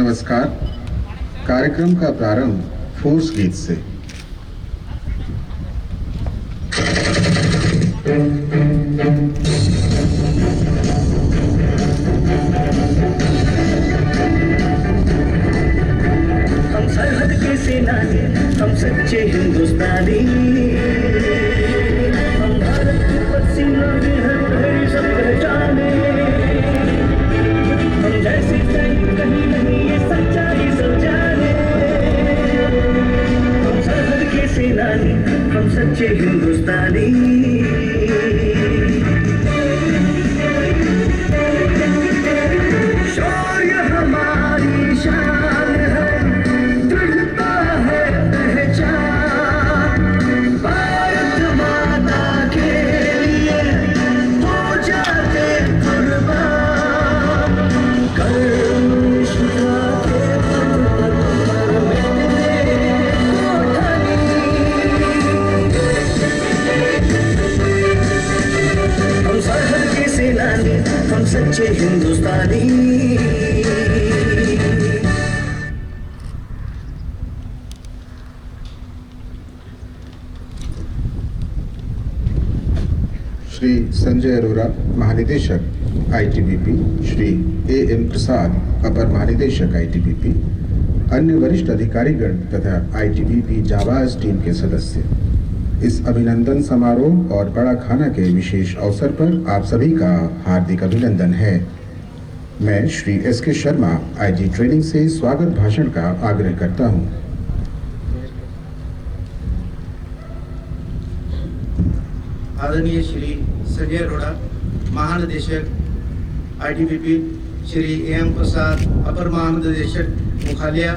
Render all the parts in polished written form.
नमस्कार। कार्यक्रम का प्रारंभ फोर्स गीत से। हम सरहद के सेनानी, हम सच्चे हिंदुस्तानी, हम भारत के पसीना में हैं सब पहचाने। हम जैसे सैनिक कहीं नहीं ये सच्चाई सब जाने। हम सरहद के सेनानी, हम सच्चे हिंदुस्तानी। शौर्य हमारी शान है, दृढ़ता है पहचान। भारत माता के लिए हो जाते कुर्बान। कर्मश के पर्वत पर मिटने कोठानी। हम सरहद के सेनानी, हम सच्चे हिंदुस्तानी। श्री संजय अरोरा, महानिदेशक आईटीबीपी, श्री एएम प्रसाद, अपर महानिदेशक आईटीबीपी, अन्य वरिष्ठ अधिकारीगण तथा आईटीबीपी जाबाज टीम के सदस्य, इस अभिनंदन समारोह और बड़ा खाना के विशेष अवसर पर आप सभी का हार्दिक अभिनंदन है। मैं Shri SK Sharma, IG training से स्वागत भाषण का आग्रह करता हूं। आदरणीय श्री संजय अरोड़ा, महानिदेशक आईटीबीपी, श्री एएम प्रसाद, अपर महानिदेशक मुख्यालय,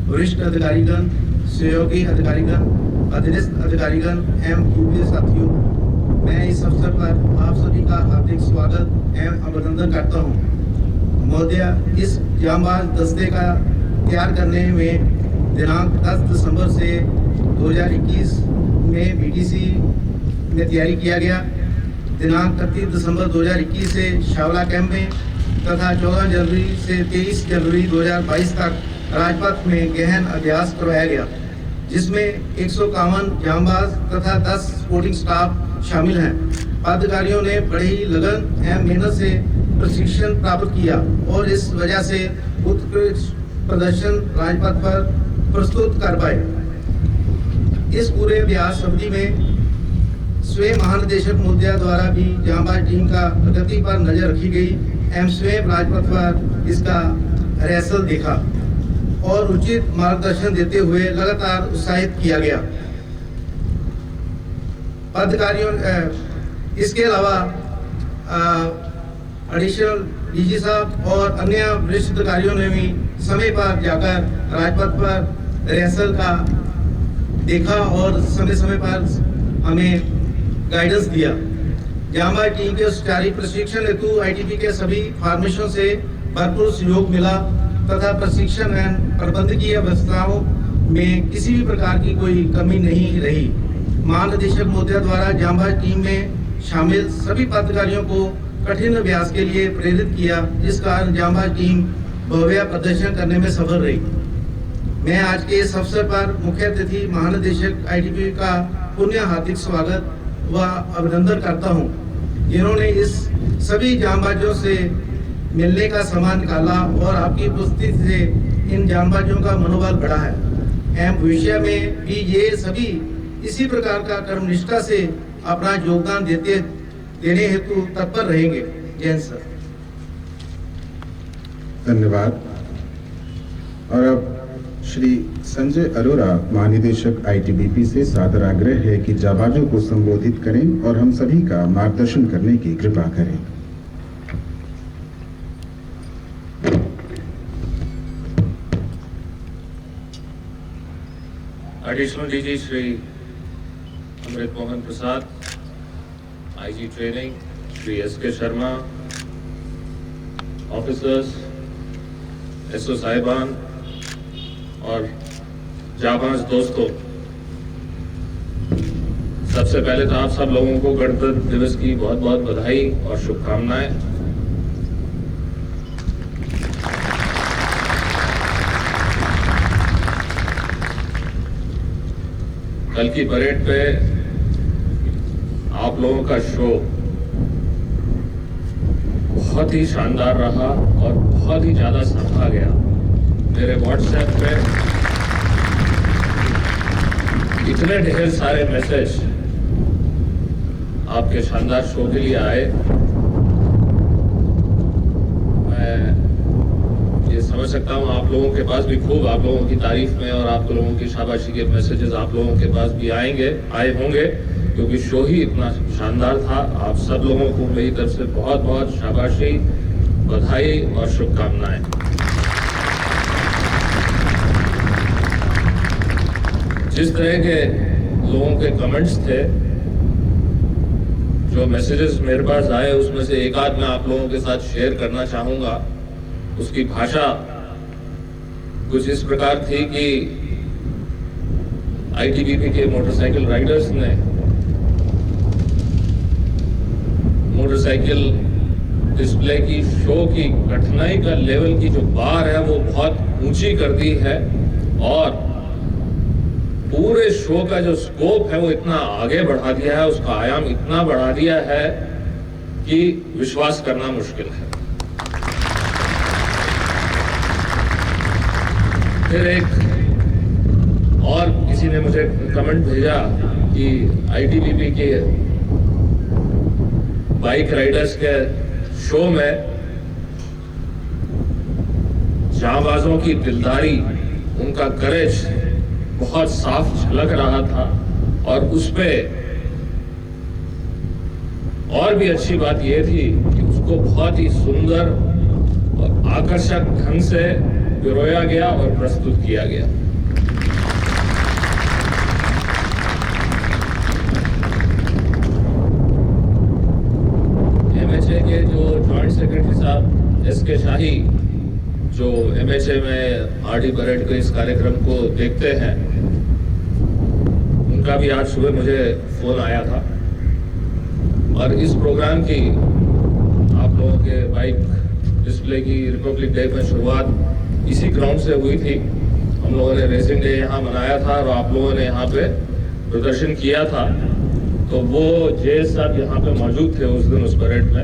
वरिष्ठ अधिकारीगण, सहयोगी अधिकारीगण, अधीनस्थ अधिकारीगण एवं यूपीए साथियों, मैं इस अवसर पर आप सभी का हार्दिक स्वागत एवं अभिनंदन करता हूँ। महोदय, इस जांबाज दस्ते का तैयार करने में दिनांक 10 दिसंबर से 2021 में बीटीसी में तैयारी किया गया। दिनांक 31 दिसंबर 2021 से शावला कैंप में तथा 14 जनवरी से 23 जनवरी 2022 तक राजपथ में गहन अभ्यास करवाया गया, जिसमें 151 जांबाज तथा 10 सपोर्टिंग स्टाफ शामिल हैं। पदाधिकारियों ने बड़ी लगन एवं मेहनत से प्रशिक्षण प्राप्त किया और इस वजह से उत्कृष्ट प्रदर्शन राजपथ पर प्रस्तुत कर पाए। इस पूरे अभ्यास अवधि में स्वयं महानिदेशक महोदया द्वारा भी जांबाज टीम का प्रगति पर नजर रखी गई एवं स्वयं राजपथ पर इसका रिहर्सल देखा और उचित मार्गदर्शन देते हुए लगातार उत्साहित किया गया। पदाधिकारियों इसके अलावा एडिशनल डीजी साहब और अन्य वरिष्ठ अधिकारियों ने भी समय पर जाकर राजपथ पर रिहर्सल का देखा और समय समय पर हमें गाइडेंस दिया। जांबाज टीम के सुचारू प्रशिक्षण हेतु आईटीबी के सभी फॉर्मेशनों से भरपूर सहयोग मिला तथा प्रशिक्षण एवं प्रबंधकीय व्यवस्थाओं में किसी भी प्रकार की कोई कमी नहीं रही। महानिदेशक महोदया द्वारा जांबाज टीम में शामिल सभी पदाधिकारियों को कठिन अभ्यास के लिए प्रेरित किया, जिस कारण जांबाज टीम भव्य प्रदर्शन करने में सफल रही। मैं आज के इस अवसर पर मुख्य अतिथि महानिदेशक आईटीबी का पुण्य हार्दिक स्वागत व अभिनंदन करता हूं, जिन्होंने इस सभी जांबाजों से मिलने का समय निकाला और आपकी उपस्थिति से इन जांबाजों का मनोबल बढ़ा है एवं भविष्य में भी ये सभी इसी प्रकार का कर्मनिष्ठा से अपना योगदान देने हेतु तत्पर रहेंगे। जय हिंद सर। धन्यवाद। और अब श्री संजय अरोरा, महानिदेशक आईटीबीपी से सादर आग्रह है कि जाबाजों को संबोधित करें और हम सभी का मार्गदर्शन करने की कृपा करें। Additional DG Shri Amrit Mohan Prasad, IG training Shri SK Sharma, officers, SO साहिबान और जाबाज दोस्तों, सबसे पहले तो आप सब लोगों को गणतंत्र दिवस की बहुत बहुत बधाई और शुभकामनाएं। कल की परेड पे आप लोगों का शो बहुत ही शानदार रहा और बहुत ही ज्यादा सराहा गया। मेरे व्हाट्सएप पे इतने ढेर सारे मैसेज आपके शानदार शो के लिए आए। मैं ये समझ सकता हूँ आप लोगों के पास भी खूब आप लोगों की तारीफ में और आप लोगों की शाबाशी के मैसेजेस आप लोगों के पास भी आए होंगे, क्योंकि शो ही इतना शानदार था। आप सब लोगों को मेरी तरफ से बहुत बहुत शाबाशी, बधाई और शुभकामनाएं। जिस तरह के लोगों के कमेंट्स थे, जो मैसेजेस मेरे पास आए, उसमें से एक आध मैं आप लोगों के साथ शेयर करना चाहूंगा। उसकी भाषा कुछ इस प्रकार थी कि आईटीबीपी के मोटरसाइकिल राइडर्स ने मोटरसाइकिल डिस्प्ले की शो की कठिनाई का लेवल की जो बार है वो बहुत ऊंची कर दी है और पूरे शो का जो स्कोप है वो इतना आगे बढ़ा दिया है, उसका आयाम इतना बढ़ा दिया है कि विश्वास करना मुश्किल है। फिर एक और किसी ने मुझे कमेंट भेजा कि आईटीबीपी के बाइक राइडर्स के शो में जांबाजों की दिलदारी, उनका करेज बहुत साफ झलक रहा था। और उस पे और भी अच्छी बात यह थी कि उसको बहुत ही सुंदर और आकर्षक ढंग से पिरोया गया और प्रस्तुत किया गया। एमएचए के जो जॉइंट सेक्रेटरी साहब एसके शाही, जो एमएचए में आरडी परेड के इस कार्यक्रम को देखते हैं, उनका भी आज सुबह मुझे फोन आया था और इस प्रोग्राम की आप लोगों के बाइक डिस्प्ले की रिपब्लिक डे में शुरुआत इसी ग्राउंड से हुई थी। हम लोगों ने रेसिंग डे यहाँ मनाया था और आप लोगों ने यहाँ पे प्रदर्शन किया था। तो वो जेएस साहब यहाँ पे मौजूद थे उस दिन उस परेड में,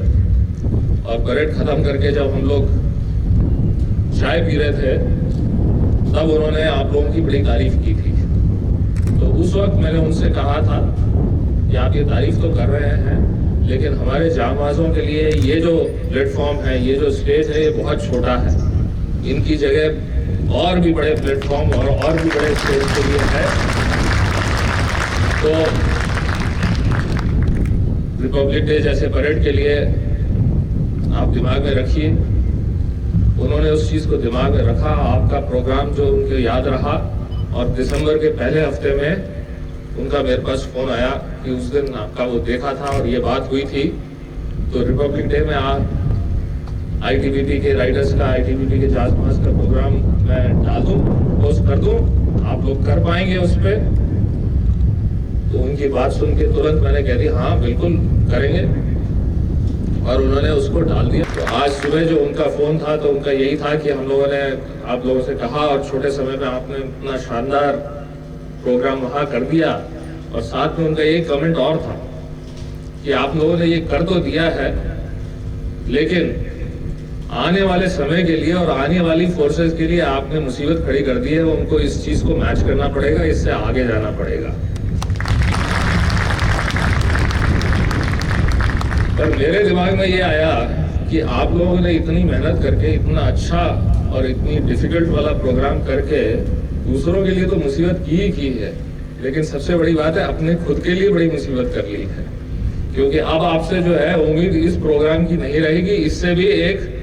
और परेड खत्म करके जब हम लोग चाय पी रहे थे तब उन्होंने आप लोगों की बड़ी तारीफ की थी। तो उस वक्त मैंने उनसे कहा था कि आप ये तारीफ तो कर रहे हैं, लेकिन हमारे जांबाजों के लिए ये जो प्लेटफॉर्म है, ये जो स्टेज है, ये बहुत छोटा है। इनकी जगह और भी बड़े प्लेटफॉर्म और भी बड़े स्टेज के लिए है। तो रिपब्लिक डे जैसे परेड के लिए आप दिमाग में रखिए। उन्होंने उस चीज को दिमाग में रखा। आपका प्रोग्राम जो उनको याद रहा और दिसंबर के पहले हफ्ते में उनका मेरे पास फोन आया कि उस दिन आपका वो देखा था और ये बात हुई थी। तो रिपब्लिक डे में आप आईटीबीपी के राइडर्स का, आईटीबीपी के जांबाज का प्रोग्राम मैं डाल दूं, पोस्ट कर दूं, आप लोग कर पाएंगे उस पर? तो उनकी बात सुन के तुरंत मैंने कह दी हाँ बिल्कुल करेंगे, और उन्होंने उसको डाल दिया। तो आज सुबह जो उनका फोन था तो उनका यही था कि हम लोगों ने आप लोगों से कहा और छोटे समय में आपने इतना शानदार प्रोग्राम वहां कर दिया। और साथ में उनका एक कमेंट और था कि आप लोगों ने ये कर तो दिया है, लेकिन आने वाले समय के लिए और आने वाली फोर्सेस के लिए आपने मुसीबत खड़ी कर दी है। उनको इस चीज को मैच करना पड़ेगा, इससे आगे जाना पड़ेगा। पर मेरे दिमाग में ये आया कि आप लोगों ने इतनी मेहनत करके, इतना अच्छा और इतनी डिफिकल्ट वाला प्रोग्राम करके दूसरों के लिए तो मुसीबत की ही की है, लेकिन सबसे बड़ी बात है अपने खुद के लिए बड़ी मुसीबत कर ली है। क्योंकि अब आपसे जो है उम्मीद इस प्रोग्राम की नहीं रहेगी, इससे भी एक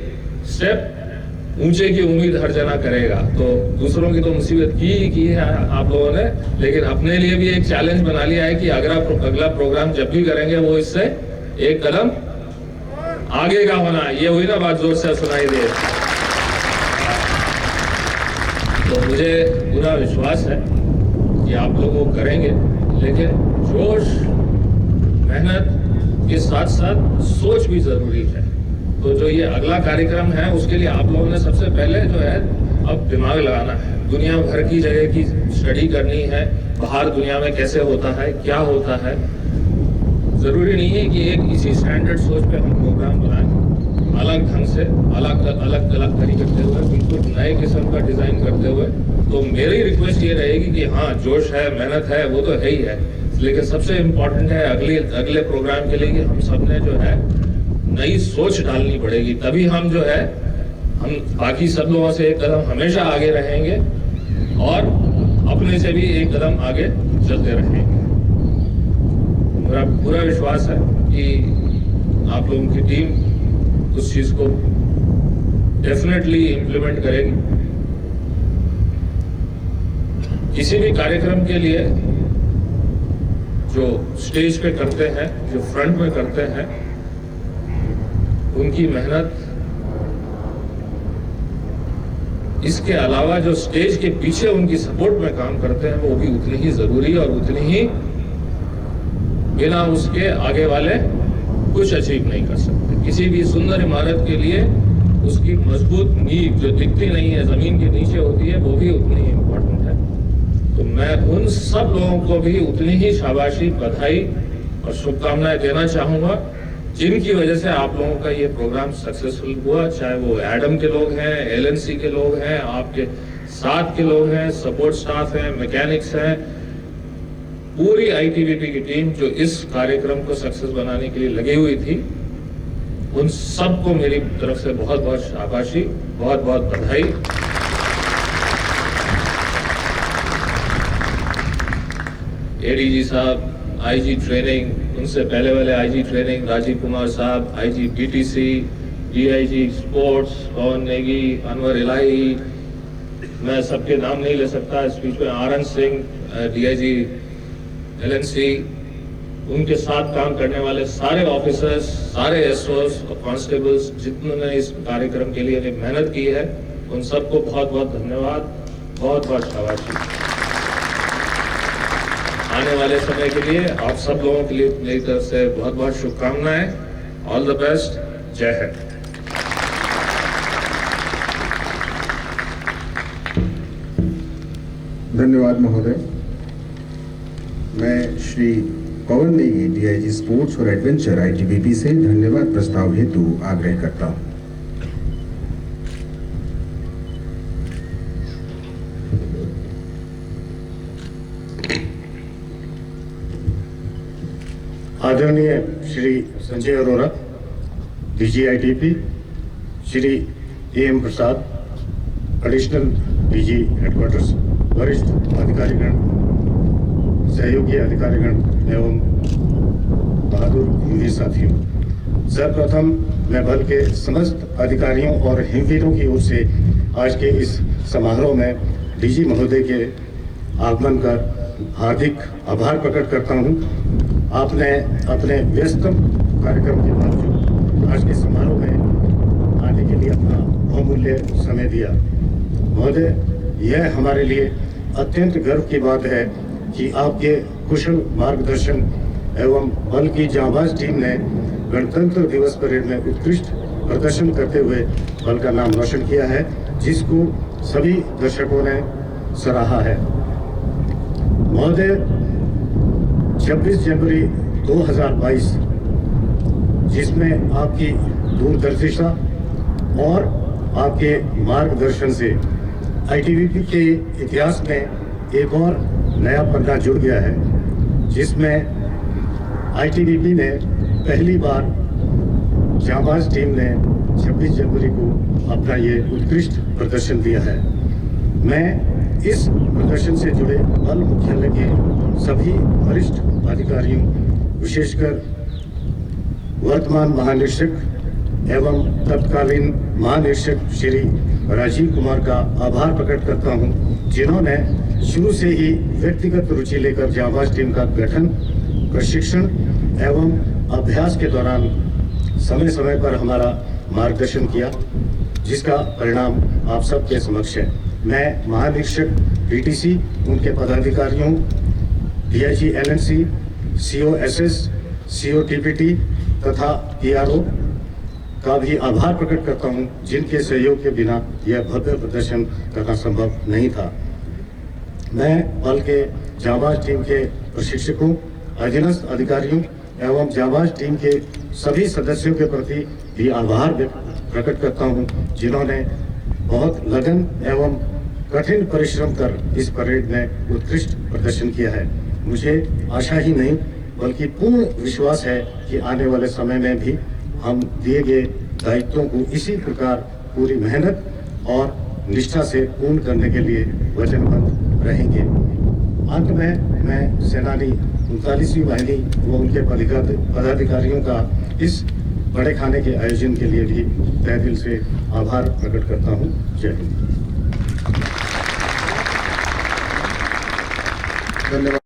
स्टेप ऊंचे की उम्मीद हर जना करेगा। तो दूसरों की तो मुसीबत की ही की है आप लोगों ने, लेकिन अपने लिए भी एक चैलेंज बना लिया है कि अगला प्रोग्राम जब भी करेंगे वो इससे एक कदम आगे का होना। ये हुई ना बात, जोर से सुनाई दे। तो मुझे पूरा विश्वास है कि आप लोग वो करेंगे, लेकिन जोश, मेहनत के साथ साथ सोच भी जरूरी है। तो जो ये अगला कार्यक्रम है उसके लिए आप लोगों ने सबसे पहले जो है अब दिमाग लगाना है। दुनिया भर की जगह की स्टडी करनी है, बाहर दुनिया में कैसे होता है, क्या होता है। ज़रूरी नहीं है कि एक इसी स्टैंडर्ड सोच पे हम प्रोग्राम बनाएं, अलग ढंग से, अलग तरीके करते हुए, बिल्कुल नए किस्म का डिज़ाइन करते हुए। तो मेरी रिक्वेस्ट ये रहेगी कि हाँ, जोश है, मेहनत है, वो तो है ही है, लेकिन सबसे इम्पोर्टेंट है अगले प्रोग्राम के लिए कि हम सब ने जो है नई सोच डालनी पड़ेगी। तभी हम जो है हम बाकी सब लोगों से एक कदम हमेशा आगे रहेंगे और अपने से भी एक कदम आगे चलते रहेंगे। मेरा पूरा विश्वास है कि आप लोगों की टीम उस चीज़ को डेफिनेटली इम्प्लीमेंट करेगी। किसी भी कार्यक्रम के लिए जो स्टेज पे करते हैं, जो फ्रंट में करते हैं, उनकी मेहनत, इसके अलावा जो स्टेज के पीछे उनकी सपोर्ट में काम करते हैं, वो भी उतनी ही जरूरी और उतनी ही, बिना उसके आगे वाले कुछ अचीव नहीं कर सकते। किसी भी सुंदर इमारत के लिए उसकी मजबूत नींव जो दिखती नहीं है, जमीन के नीचे होती है, वो भी उतनी ही इम्पोर्टेंट है। तो मैं उन सब लोगों को भी उतनी ही शाबाशी, बधाई और शुभकामनाएं देना चाहूंगा जिनकी वजह से आप लोगों का ये प्रोग्राम सक्सेसफुल हुआ। चाहे वो एडम के लोग हैं, एलएनसी के लोग हैं, आपके साथ के लोग हैं, सपोर्ट स्टाफ हैं, मैकेनिक्स हैं, पूरी आईटीबीपी की टीम जो इस कार्यक्रम को सक्सेस बनाने के लिए लगी हुई थी, उन सबको मेरी तरफ से बहुत बहुत शाबाशी, बहुत बहुत बधाई। एडीजी साहब, आईजी ट्रेनिंग, उनसे पहले वाले आईजी ट्रेनिंग राजीव कुमार साहब, आईजी पीटीसी, डीआईजी स्पोर्ट्स पवन नेगी, अनवर इलाही, मैं सबके नाम नहीं ले सकता इस बीच में, आरन सिंह, डीआईजी एलएनसी, उनके साथ काम करने वाले सारे ऑफिसर्स, सारे एसओस और कांस्टेबल्स जितने इस कार्यक्रम के लिए मेहनत की है, उन सबको बहुत बहुत धन्यवाद, बहुत बहुत शाबाशी। आने वाले समय के लिए आप सब लोगों के लिए मेरी तरफ से बहुत बहुत शुभकामनाएं। All the best. जय हिंद। धन्यवाद महोदय। मैं श्री पवन नेगी, डीआईजी स्पोर्ट्स और एडवेंचर, आईटीबीपी से धन्यवाद प्रस्ताव हेतु आग्रह करता हूं। आदरणीय Shri Sanjay Arora, DG ITB, Shri am Prasad, additional DG headquarters, वरिष्ठ अधिकारीगण, सहयोगी अधिकारीगण एवं बहादुर हिंदी साथियों, सर्वप्रथम मैं बल के समस्त अधिकारियों और हिमवीरों की ओर से आज के इस समारोह में डीजी महोदय के आगमन का हार्दिक आभार प्रकट करता हूं। आपने अपने व्यस्तम कार्यक्रम के बावजूद आज के समारोह में आने के लिए अपना बहुमूल्य समय दिया। महोदय, यह हमारे लिए अत्यंत गर्व की बात है कि आपके कुशल मार्गदर्शन एवं बल की जांबाज टीम ने गणतंत्र दिवस परेड में उत्कृष्ट प्रदर्शन करते हुए बल का नाम रोशन किया है, जिसको सभी दर्शकों ने सराहा है। महोदय, 26 जनवरी 2022, जिसमें आपकी दूरदर्शिता और आपके मार्गदर्शन से आईटीबीपी के इतिहास में एक और नया पन्ना जुड़ गया है, जिसमें आईटीबीपी ने पहली बार जांबाज टीम ने 26 जनवरी को अपना ये उत्कृष्ट प्रदर्शन दिया है। मैं इस प्रदर्शन से जुड़े बल मुख्यालय के सभी वरिष्ठ अधिकारियों, विशेषकर वर्तमान महानिरीक्षक एवं तत्कालीन महानिरीक्षक श्री राजीव कुमार का आभार प्रकट करता हूं, जिन्होंने शुरू से ही व्यक्तिगत रुचि लेकर जांबाज टीम का गठन, प्रशिक्षण एवं अभ्यास के दौरान समय समय पर हमारा मार्गदर्शन किया, जिसका परिणाम आप सबके समक्ष है। मैं महानिरीक्षक पीटीसी, उनके पदाधिकारियों, डीआईजी एलएनसी, सीओएसएस, सीओटीपीटी तथा पीआरओ का भी आभार प्रकट करता हूं, जिनके सहयोग के बिना यह भव्य प्रदर्शन करना संभव नहीं था। मैं बल के जाबाज टीम के प्रशिक्षकों, अधीनस्थ अधिकारियों एवं जाबाज टीम के सभी सदस्यों के प्रति भी आभार प्रकट करता हूं, जिन्होंने बहुत लगन एवं कठिन परिश्रम कर इस परेड में उत्कृष्ट प्रदर्शन किया है। मुझे आशा ही नहीं बल्कि पूर्ण विश्वास है कि आने वाले समय में भी हम दिए गए दायित्वों को इसी प्रकार पूरी मेहनत और निष्ठा से पूर्ण करने के लिए वचनबद्ध रहेंगे। अंत में मैं सेनानी 39वीं वाहिनी व उनके पदाधिकारियों का इस बड़े खाने के आयोजन के लिए भी तहे दिल से आभार प्रकट करता हूँ। जय हिंद। धन्यवाद।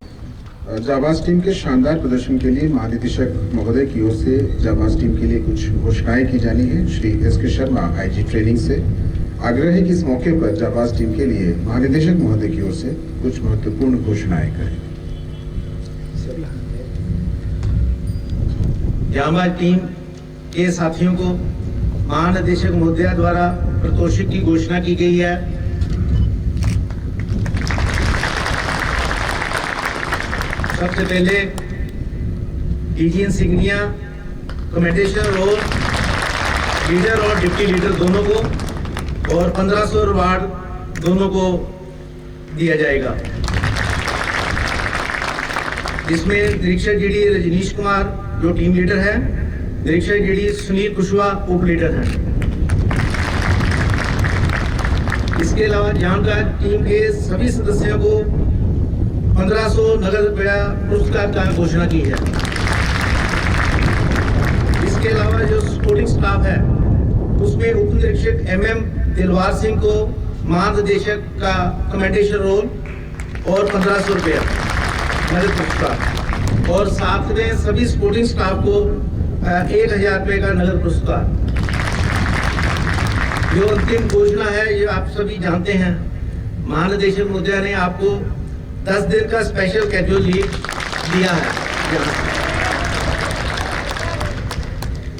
जाबाज टीम के शानदार प्रदर्शन के लिए महानिदेशक महोदय की ओर से जाबाज टीम के लिए कुछ घोषणाएं की जानी है। Shri SK. Sharma, IG training से आग्रह है कि इस मौके पर जाबाज टीम के लिए महानिदेशक महोदय की ओर से कुछ महत्वपूर्ण घोषणाएं करें। जाबाज टीम के साथियों को महानिदेशक महोदय द्वारा पारितोषिक की घोषणा की गई है। सबसे पहले DG insignia, commendation roll, leader और डिप्टी लीडर दोनों को और 1500 रिवार्ड दोनों को दिया जाएगा। इसमें निरीक्षक जीडी रजनीश कुमार जो टीम लीडर है, निरीक्षक जीडी सुनील कुशवाहा उप लीडर हैं। इसके अलावा जामगार टीम के सभी सदस्यों को 1500 नगद रुपया पुरस्कार का घोषणा की है। इसके अलावा जो सपोर्टिंग स्टाफ है उसमें उप निरीक्षक MM दिलवार सिंह को महानिदेशक का कमेंडेशन रोल और 1500 रुपया नगद पुरस्कार, और साथ में सभी सपोर्टिंग स्टाफ को 1000 रुपये का नगद पुरस्कार। जो अंतिम घोषणा है ये आप सभी जानते हैं, महानिदेशक महोदय ने आपको 10 दिन का स्पेशल कैजुअल लीव दिया है।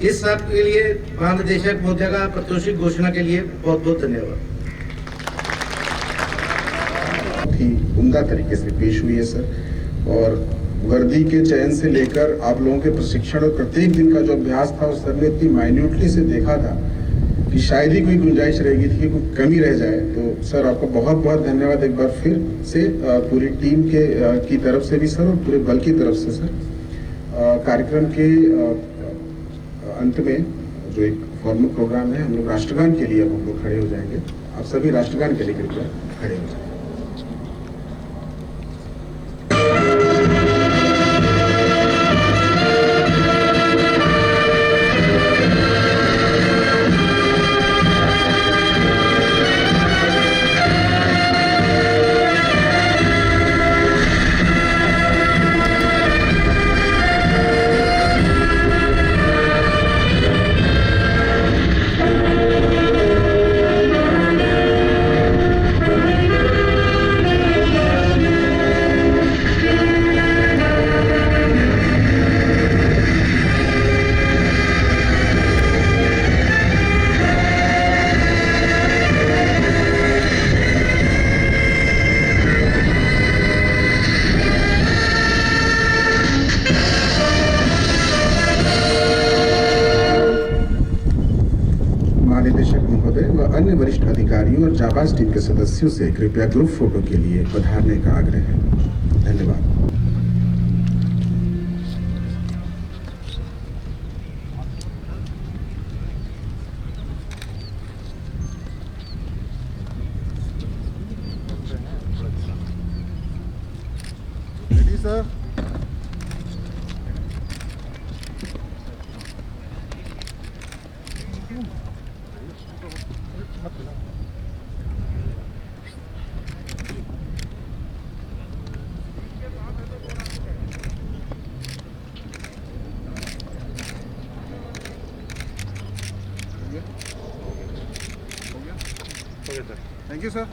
इस सब के लिए महानिदेशक महोदय का पारितोषिक घोषणा के लिए बहुत बहुत धन्यवाद। बहुत ही उम्दा तरीके से पेश हुई है सर, और वर्दी के चयन से लेकर आप लोगों के प्रशिक्षण और प्रत्येक दिन का जो अभ्यास था उस सर ने इतनी माइन्यूटली से देखा था कि शायद ही कोई गुंजाइश रहेगी थी कि कोई कमी रह जाए। तो सर आपका बहुत बहुत धन्यवाद एक बार फिर से पूरी टीम के की तरफ से भी सर और पूरे बल की तरफ से सर। कार्यक्रम के अंत में जो एक फॉर्मल प्रोग्राम है, हम लोग राष्ट्रगान के लिए अब हम लोग खड़े हो जाएंगे। आप सभी राष्ट्रगान के लिए कृपया खड़े हो जाएंगे। महानिदेशक महोदय व अन्य वरिष्ठ अधिकारियों और जाबाज टीम के सदस्यों से कृपया ग्रुप फोटो के लिए पधारने का आग्रह है। धन्यवाद। Ready sir. Thank you, sir.